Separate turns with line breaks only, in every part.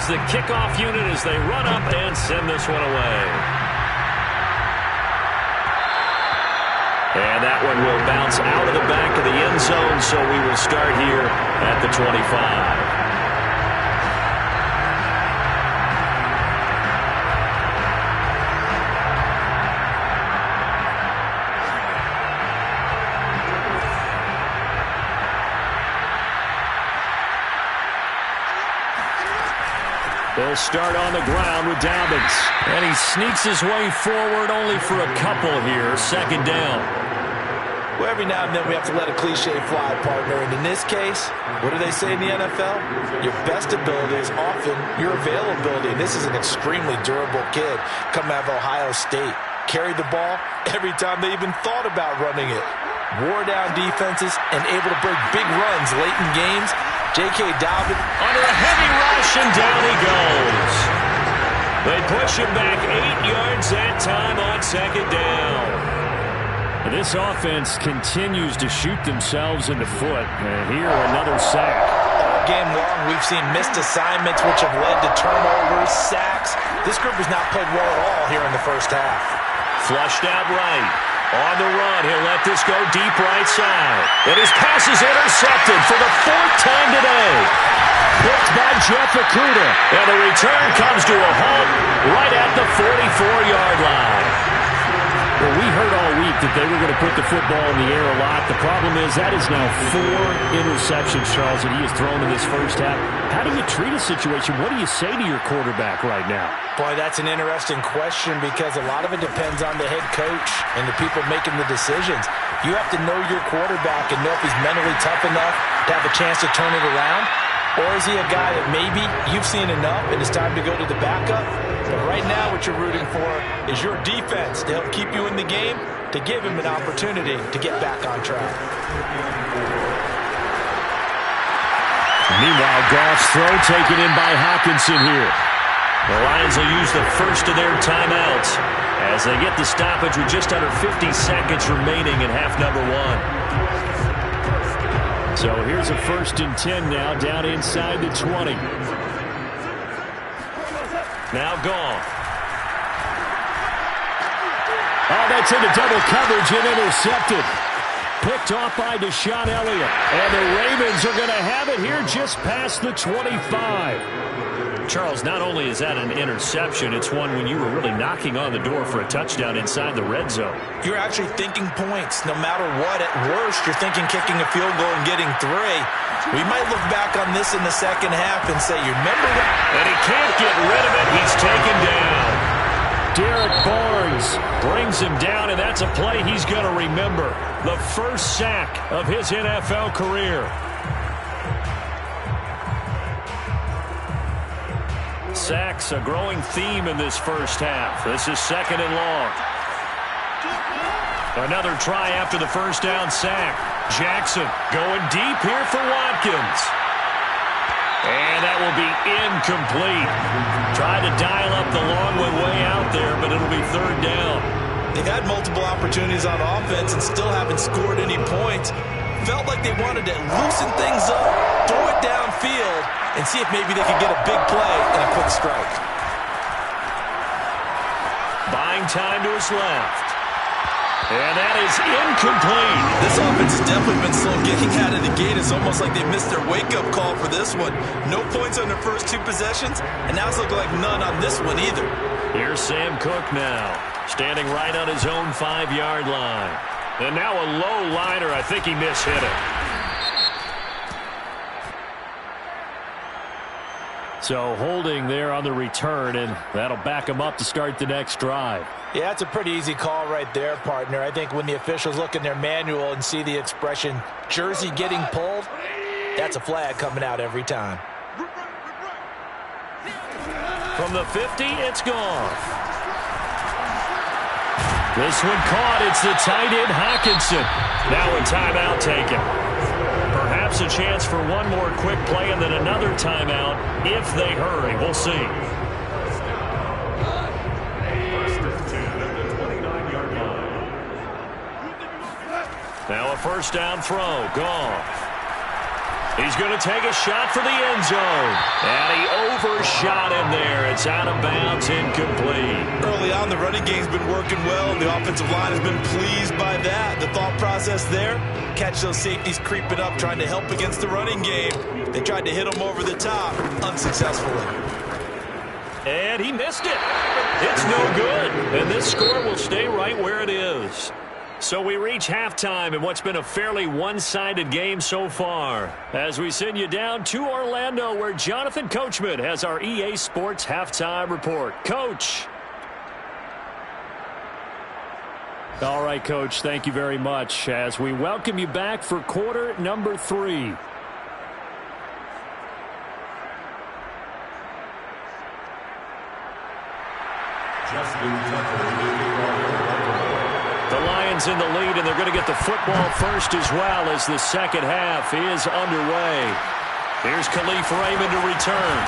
is the kickoff unit as they run up and send this one away. And that one will bounce out of the back of the end zone, so we will start here at the 25. They'll start on the ground with Dobbins. And he sneaks his way forward only for a couple here. Second down.
Well, every now and then we have to let a cliche fly, partner. And in this case, what do they say in the NFL? Your best ability is often your availability. And this is an extremely durable kid coming out of Ohio State. Carried the ball every time they even thought about running it. Wore down defenses and able to break big runs late in games. J.K. Dobbins
under a heavy rush, and down he goes. They push him back 8 yards that time on second down. This offense continues to shoot themselves in the foot. And here, another sack.
All game long, we've seen missed assignments, which have led to turnovers, sacks. This group has not played well at all here in the first half.
Flushed out right. On the run, he'll let this go deep right side. And his pass is intercepted for the 4th time today. Picked by Jeff Okudah. And the return comes to a halt right at the 44-yard line. Well, we heard all week that they were going to put the football in the air a lot. The problem is that is now 4 interceptions, Charles, that he has thrown in this first half. How do you treat a situation? What do you say to your quarterback right now?
Boy, that's an interesting question because a lot of it depends on the head coach and the people making the decisions. You have to know your quarterback and know if he's mentally tough enough to have a chance to turn it around. Or is he a guy that maybe you've seen enough and it's time to go to the backup? But right now what you're rooting for is your defense to help keep you in the game, to give him an opportunity to get back on track.
Meanwhile, Goff's throw taken in by Hockenson here. The Lions will use the first of their timeouts as they get the stoppage with just under 50 seconds remaining in half number 1. So here's a 1st and 10 now down inside the 20. Now Goff. Oh, that's into double coverage and intercepted. Picked off by Deshaun Elliott. And the Ravens are going to have it here just past the 25. Charles, not only is that an interception, it's one when you were really knocking on the door for a touchdown inside the red zone.
You're actually thinking points. No matter what, at worst, you're thinking kicking a field goal and getting 3. We might look back on this in the second half and say, you remember that?
And he can't get rid of it. He's taken down. Derek Barnes brings him down, and that's a play he's going to remember. The first sack of his NFL career. Sacks, a growing theme in this first half. This is 2nd and long. Another try after the first down sack. Jackson going deep here for Watkins. And that will be incomplete. Tried to dial up the long one way out there, but it'll be 3rd down.
They've had multiple opportunities on offense and still haven't scored any points. Felt like they wanted to loosen things up, throw it downfield, and see if maybe they could get a big play and a quick strike.
Buying time to his left. And that is incomplete.
This offense has definitely been slow getting out of the gate. It's almost like they missed their wake-up call for this one. No points on their first 2 possessions, and now it's looking like none on this one either.
Here's Sam Cook now, standing right on his own 5-yard line. And now a low liner. I think he mishit it. So holding there on the return, and that'll back him up to start the next drive.
Yeah, it's a pretty easy call right there, partner. I think when the officials look in their manual and see the expression jersey getting pulled, that's a flag coming out every time.
From the 50, it's Goff. This one caught. It's the tight end, Hockenson. Now a timeout taken. Perhaps a chance for one more quick play and then another timeout if they hurry. We'll see. Now a 1st down throw. Goff. He's going to take a shot for the end zone. And he overshot him there. It's out of bounds, incomplete.
Early on, the running game's been working well, and the offensive line has been pleased by that. The thought process there, catch those safeties creeping up, trying to help against the running game. They tried to hit him over the top, unsuccessfully.
And he missed it. It's no good. And this score will stay right where it is. So we reach halftime in what's been a fairly one-sided game so far. As we send you down to Orlando, where Jonathan Coachman has our EA Sports Halftime Report. Coach.
All right, Coach, thank you very much as we welcome you back for quarter number 3.
The Lions in the lead, and they're going to get the football first as well as the second half is underway. Here's Khalif Raymond to return.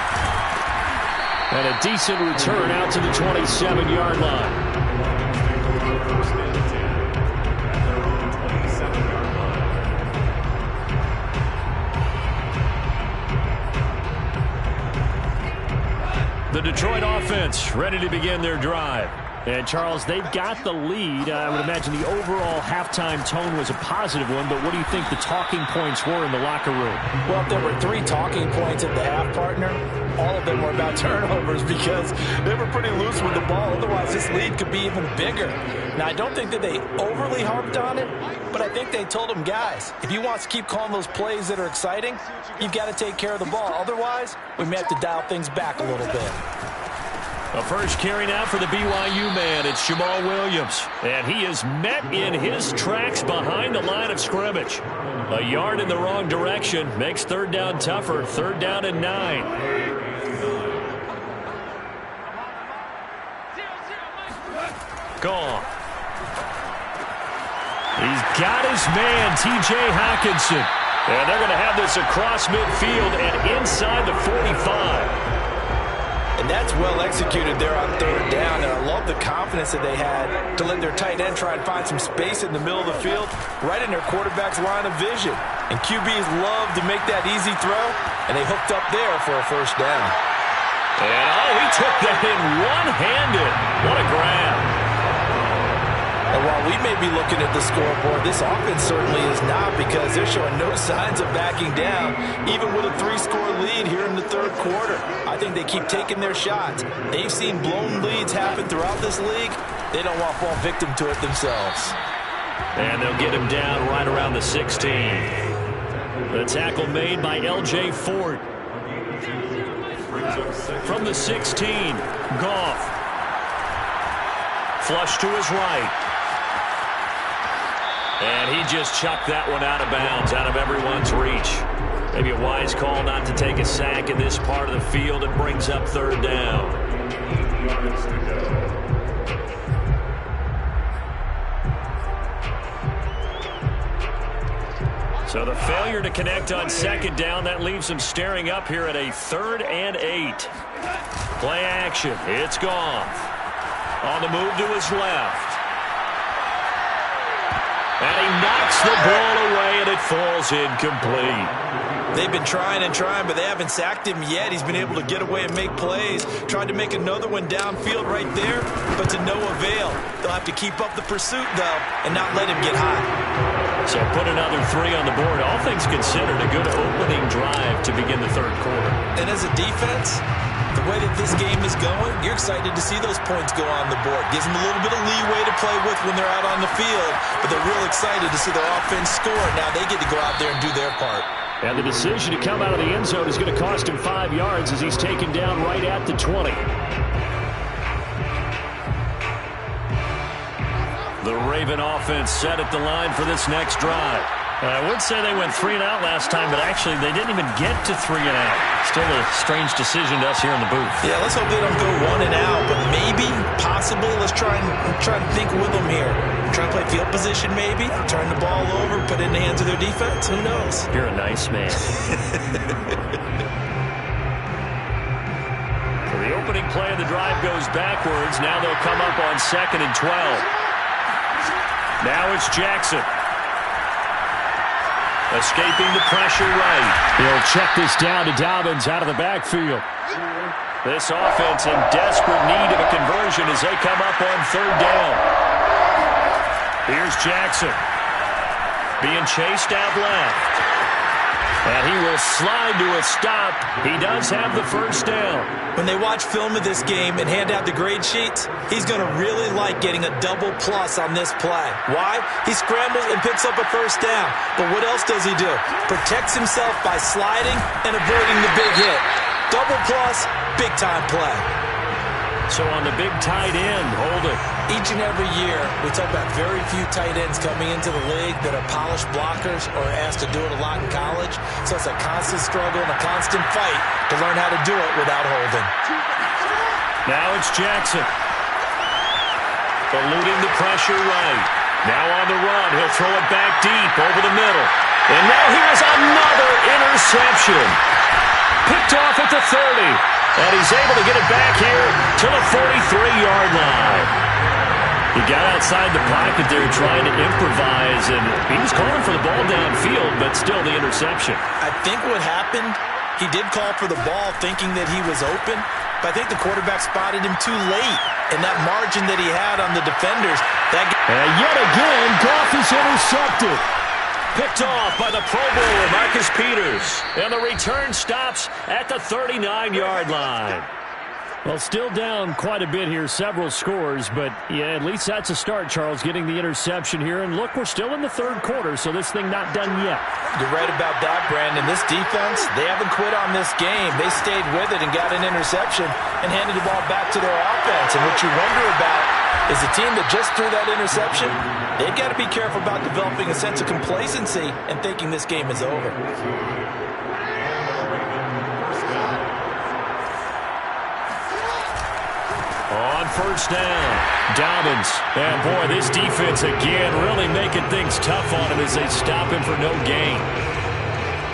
And a decent return out to the 27-yard line. The Detroit offense ready to begin their drive.
And, Charles, they've got the lead. I would imagine the overall halftime tone was a positive one, but what do you think the talking points were in the locker room?
Well, if there were 3 talking points at the half, partner, all of them were about turnovers because they were pretty loose with the ball. Otherwise, this lead could be even bigger. Now, I don't think that they overly harped on it, but I think they told them, guys, if you want to keep calling those plays that are exciting, you've got to take care of the ball. Otherwise, we may have to dial things back a little bit.
A first carry now for the BYU man. It's Jamal Williams. And he is met in his tracks behind the line of scrimmage. A yard in the wrong direction makes third down tougher. Third down and 9. Gone. He's got his man, T.J. Hockenson. And they're going to have this across midfield and inside the 45.
And that's well executed there on third down. And I love the confidence that they had to let their tight end try and find some space in the middle of the field, right in their quarterback's line of vision. And QBs love to make that easy throw, and they hooked up there for a first down.
And, he took that in one-handed. What a grab.
And while we may be looking at the scoreboard, this offense certainly is not, because they're showing no signs of backing down, even with a 3-score lead here in the third quarter. I think they keep taking their shots. They've seen blown leads happen throughout this league. They don't want to fall victim to it themselves.
And they'll get him down right around the 16. The tackle made by L.J. Ford. From the 16, Goff. Flush to his right. And he just chucked that one out of bounds, out of everyone's reach. Maybe a wise call not to take a sack in this part of the field. It brings up third down. So the failure to connect on second down, that leaves him staring up here at a 3rd and 8. Play action. It's Goff. On the move to his left. And he knocks the ball away, and it falls incomplete.
They've been trying and trying, but they haven't sacked him yet. He's been able to get away and make plays. Tried to make another one downfield right there, but to no avail. They'll have to keep up the pursuit, though, and not let him get hot.
So put another 3 on the board. All things considered, a good opening drive to begin the third quarter.
And as a defense, the way that this game is going, you're excited to see those points go on the board. Gives them a little bit of leeway to play with when they're out on the field, but they're real excited to see their offense score. Now they get to go out there and do their part.
And the decision to come out of the end zone is going to cost him 5 yards as he's taken down right at the 20.
The Raven offense set at the line for this next drive. I would say they went 3 and out last time, but actually they didn't even get to 3 and out. Still a strange decision to us here in the booth.
Yeah, let's hope they don't go 1 and out, but maybe, possibly, let's try and think with them here. Try and play field position maybe, turn the ball over, put it in the hands of their defense. Who knows?
You're a nice man. So the opening play of the drive goes backwards. Now they'll come up on 2nd and 12. Now it's Jackson. Escaping the pressure right.
He'll check this down to Dobbins out of the backfield.
This offense in desperate need of a conversion as they come up on third down. Here's Jackson. Being chased out left. And he will slide to a stop. He does have the first down.
When they watch film of this game and hand out the grade sheets, he's going to really like getting a double plus on this play. Why? He scrambles and picks up a first down. But what else does he do? Protects himself by sliding and avoiding the big hit. Double plus, big time play.
So on the big tight end, hold it.
Each and every year, we talk about very few tight ends coming into the league that are polished blockers or are asked to do it a lot in college. So it's a constant struggle and a constant fight to learn how to do it without holding.
Now it's Jackson. Eluding the pressure right. Now on the run, he'll throw it back deep over the middle. And now here's another interception. Picked off at the 30. And he's able to get it back here to the 43-yard line. He got outside the pocket there trying to improvise, and he was calling for the ball downfield, but still the interception.
I think what happened, he did call for the ball thinking that he was open, but I think the quarterback spotted him too late. And that margin that he had on the defenders.
And yet again, Goff is intercepted.
Picked off by the Pro Bowler, Marcus Peters. And the return stops at the 39-yard line.
Well, still down quite a bit here, several scores, but yeah, at least that's a start, Charles, getting the interception here. And look, we're still in the third quarter, so this thing not done yet.
You're right about that, Brandon. This defense, they haven't quit on this game. They stayed with it and got an interception and handed the ball back to their offense. And what you wonder about is the team that just threw that interception, they've got to be careful about developing a sense of complacency and thinking this game is over.
On first down, Dobbins. And boy, this defense again really making things tough on him as they stop him for no gain.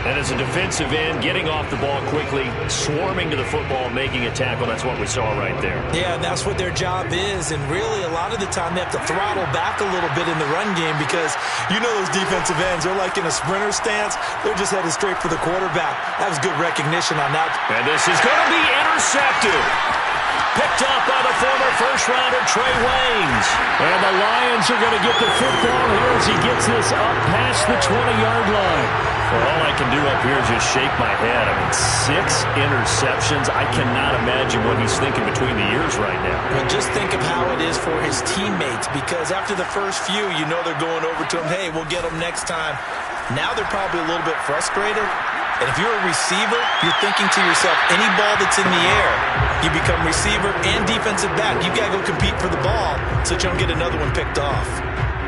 And as a defensive end, getting off the ball quickly, swarming to the football, making a tackle, that's what we saw right there.
Yeah, and that's what their job is. And really, a lot of the time, they have to throttle back a little bit in the run game because you know those defensive ends, they're like in a sprinter stance. They're just headed straight for the quarterback. That was good recognition on that.
And this is going to be intercepted. Picked up by the former first-rounder Trey Waynes.
And the Lions are going to get the football here as he gets this up past the 20-yard line.
Well, all I can do up here is just shake my head. I mean, 6 interceptions. I cannot imagine what he's thinking between the ears right now.
Well, just think of how it is for his teammates, because after the first few, you know they're going over to him, hey, we'll get him next time. Now they're probably a little bit frustrated. And if you're a receiver, you're thinking to yourself, any ball that's in the air, you become receiver and defensive back. You've got to go compete for the ball so that you don't get another one picked off.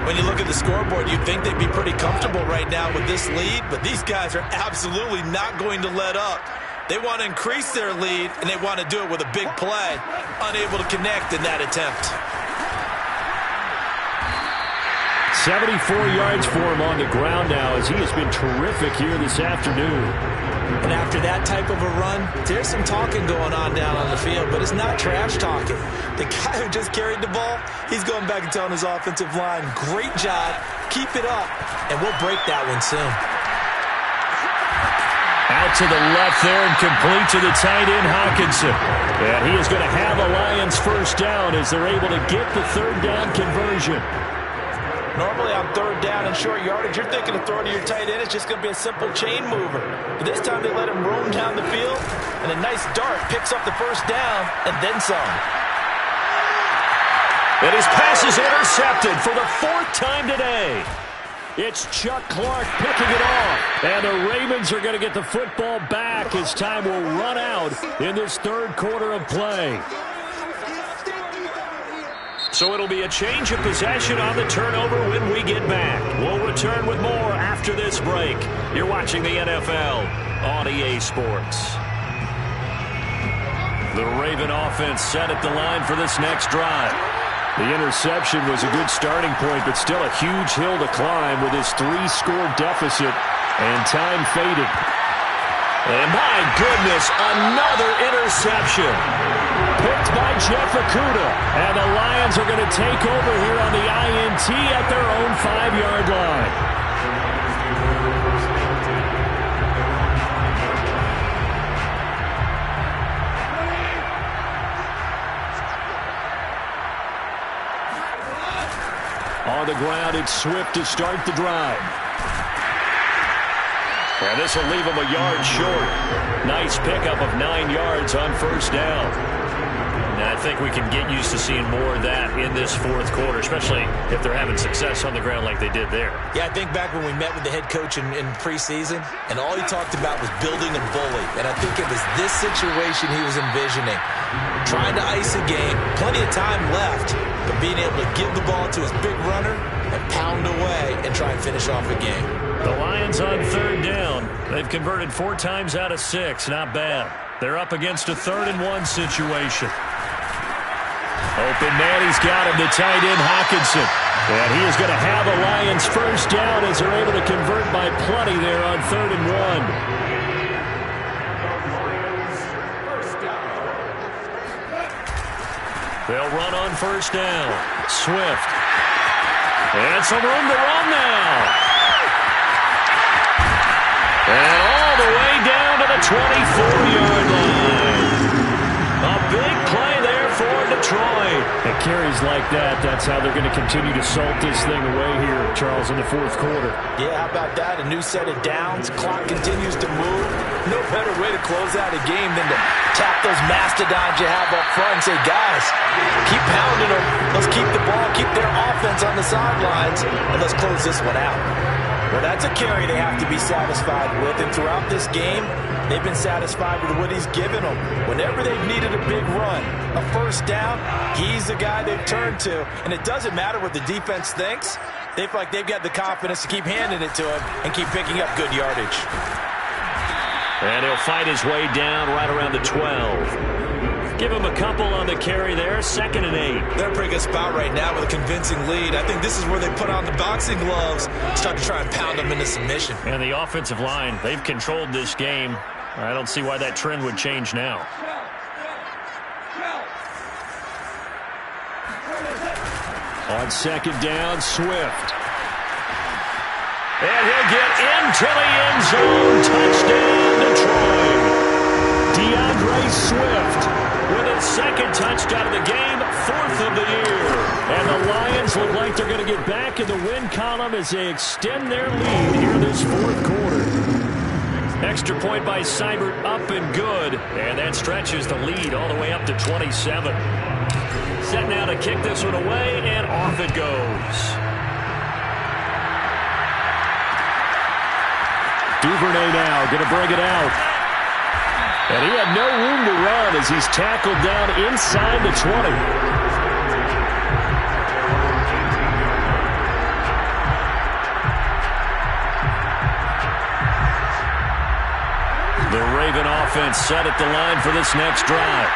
When you look at the scoreboard, you'd think they'd be pretty comfortable right now with this lead, but these guys are absolutely not going to let up. They want to increase their lead, and they want to do it with a big play. Unable to connect in that attempt.
74 yards for him on the ground now as he has been terrific here this afternoon.
And after that type of a run, there's some talking going on down on the field, but it's not trash talking. The guy who just carried the ball, he's going back and telling his offensive line, great job, keep it up, and we'll break that one soon.
Out to the left there and complete to the tight end, Hawkinson. And he is going to have a Lions first down as they're able to get the third down conversion.
Normally on third down and short yardage, you're thinking of throwing to your tight end. It's just going to be a simple chain mover. But this time they let him roam down the field, and a nice dart picks up the first down and then some.
And his pass is intercepted for the 4th time today. It's Chuck Clark picking it off. And the Ravens are going to get the football back as time will run out in this third quarter of play. So it'll be a change of possession on the turnover when we get back. We'll return with more after this break. You're watching the NFL on EA Sports. The Raven offense set at the line for this next drive. The interception was a good starting point, but still a huge hill to climb with his 3-score deficit and time fading. And my goodness, another interception. Picked by Jeff Okudah. And the Lions are going to take over here on the INT at their own 5-yard line.
On the ground, it's Swift to start the drive. And this will leave him a yard short. Nice pickup of 9 yards on first down. And I think we can get used to seeing more of that in this fourth quarter, especially if they're having success on the ground like they did there.
Yeah, I think back when we met with the head coach in preseason, and all he talked about was building a bully. And I think it was this situation he was envisioning. Trying to ice a game, plenty of time left, but being able to give the ball to his big runner and pound away and try and finish off a game.
The Lions on third down. They've converted 4 times out of 6. Not bad. They're up against a 3rd-and-1 situation. Open man, he's got him, the tight end Hawkinson. And he is going to have a Lions first down as they're able to convert by plenty there on 3rd and 1. They'll run on first down. Swift. And some room to run now. And all the way down to the 24-yard line. A big play there for Detroit. It carries like that. That's how they're going to continue to salt this thing away here, Charles, in the fourth quarter.
Yeah, how about that? A new set of downs. Clock continues to move. No better way to close out a game than to tap those mastodons you have up front and say, guys, keep pounding them. Let's keep the ball, keep their offense on the sidelines, and let's close this one out. Well, that's a carry they have to be satisfied with, and throughout this game, they've been satisfied with what he's given them. Whenever they've needed a big run, a first down, he's the guy they've turned to. And it doesn't matter what the defense thinks. They feel like they've got the confidence to keep handing it to him and keep picking up good yardage.
And he'll fight his way down right around the 12. Give him a couple on the carry there, 2nd and 8.
They're in a pretty good spot right now with a convincing lead. I think this is where they put on the boxing gloves, start to try and pound them into submission.
And the offensive line, they've controlled this game. I don't see why that trend would change now. On 2nd down, Swift. And he'll get into the end zone. Touchdown, Detroit. DeAndre Swift with his 2nd touchdown of the game, 4th of the year. And the Lions look like they're going to get back in the win column as they extend their lead here this fourth quarter. Extra point by Seibert, up and good. And that stretches the lead all the way up to 27. Set now to kick this one away, and off it goes. Duvernay now going to bring it out. And he had no room to run as he's tackled down inside the 20. The Raven offense set at the line for this next drive.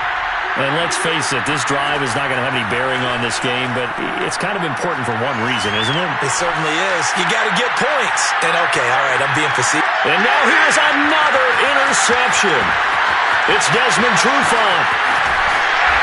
And let's face it, this drive is not going to have any bearing on this game, but it's kind of important for one reason, isn't it?
It certainly is. You got to get points. And okay, all right, I'm being facetious.
And now here's another interception. It's Desmond Trufant.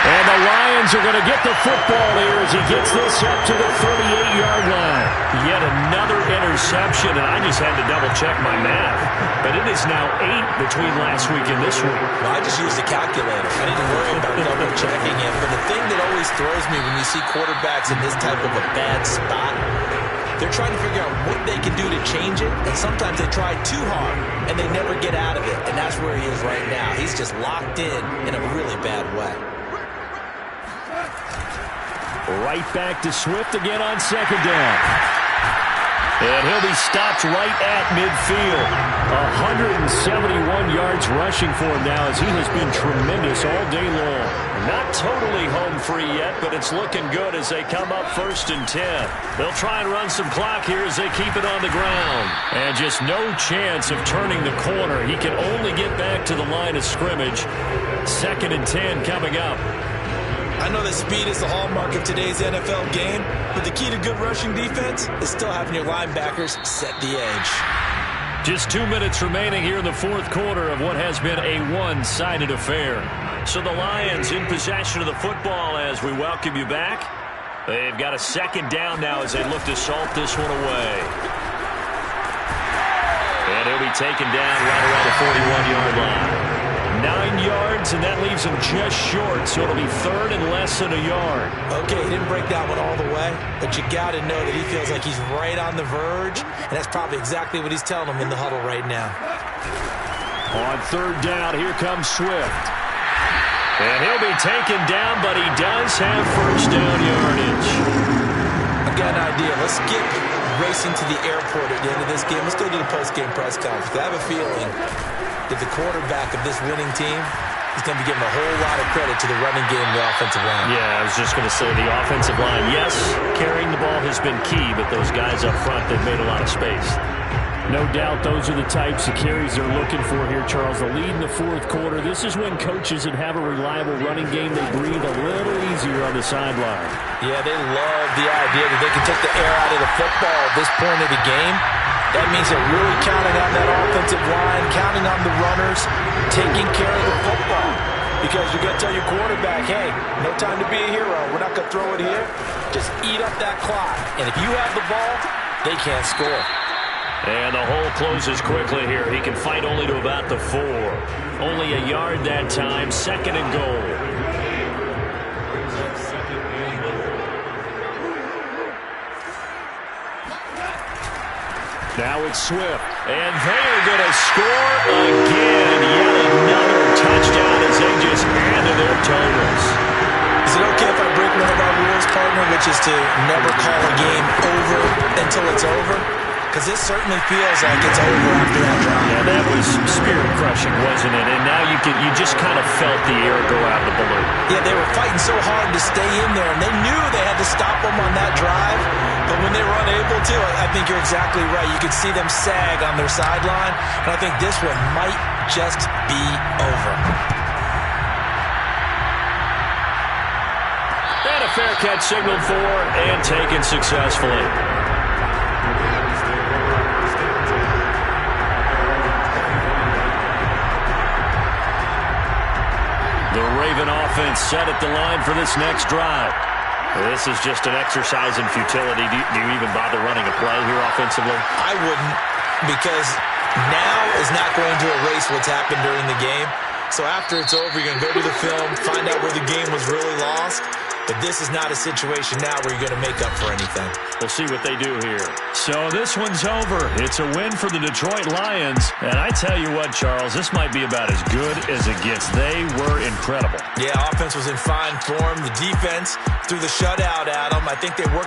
And the Lions are going to get the football here as he gets this up to the 38-yard line.
Yet another interception, and I just had to double-check my math. But it is now 8 between last week and this week.
Well, I just used a calculator. I didn't worry about double-checking it. But the thing that always throws me when you see quarterbacks in this type of a bad spot, they're trying to figure out what they can do to change it, and sometimes they try too hard, and they never get out of it. And that's where he is right now. He's just locked in a really bad way.
Right back to Swift again on 2nd down. And he'll be stopped right at midfield. 171 yards rushing for him now as he has been tremendous all day long.
Not totally home free yet, but it's looking good as they come up 1st and 10. They'll try and run some clock here as they keep it on the ground.
And just no chance of turning the corner. He can only get back to the line of scrimmage. 2nd and 10 coming up.
I know that speed is the hallmark of today's NFL game, but the key to good rushing defense is still having your linebackers set the edge.
Just 2 minutes remaining here in the fourth quarter of what has been a one-sided affair.
So the Lions in possession of the football as we welcome you back. They've got a 2nd down now as they look to salt this one away. And he'll be taken down right around the 41-yard line.
9 yards, and that leaves him just short, so it'll be third and less than a yard.
Okay, he didn't break that one all the way, but you got to know that he feels like he's right on the verge, and that's probably exactly what he's telling him in the huddle right now.
On third down, here comes Swift. And he'll be taken down, but he does have first down yardage.
I've got an idea. Let's skip racing to the airport at the end of this game. Let's go to the post-game press conference. I have a feeling that the quarterback of this winning team is going to be given a whole lot of credit to the running game and the offensive line.
Yeah, I was just going to say the offensive line. Yes, carrying the ball has been key, but those guys up front, they've made a lot of space. No doubt those are the types of carries they're looking for here, Charles. The lead in the fourth quarter. This is when coaches that have a reliable running game, they breathe a little easier on the sideline.
Yeah, they love the idea that they can take the air out of the football at this point of the game. That means they're really counting on that offensive line, counting on the runners, taking care of the football. Because you're going to tell your quarterback, hey, no time to be a hero. We're not going to throw it here. Just eat up that clock. And if you have the ball, they can't score.
And the hole closes quickly here. He can fight only to about the 4. Only a yard that time. Second and goal. Now it's Swift. And they are going to score again. Yet another touchdown as they just added their totals.
Is it okay if I break one of our rules, partner, which is to never call a game over until it's over? Because this certainly feels like it's over after that drive.
Yeah, that was spirit-crushing, wasn't it? And now you just kind of felt the air go out of the balloon.
Yeah, they were fighting so hard to stay in there, and they knew they had to stop them on that drive. But when they were unable to, I think you're exactly right. You could see them sag on their sideline, and I think this one might just be over.
And a fair catch signaled for and taken successfully. The Raven offense set at the line for this next drive. This is just an exercise in futility. Do you even bother running a play here offensively?
I wouldn't, because now is not going to erase what's happened during the game. So after it's over, you're going to go to the film, find out where the game was really lost. But this is not a situation now where you're going to make up for anything.
We'll see what they do here. So this one's over. It's a win for the Detroit Lions. And I tell you what, Charles, this might be about as good as it gets. They were incredible.
Yeah, offense was in fine form. The defense threw the shutout at them. I think they worked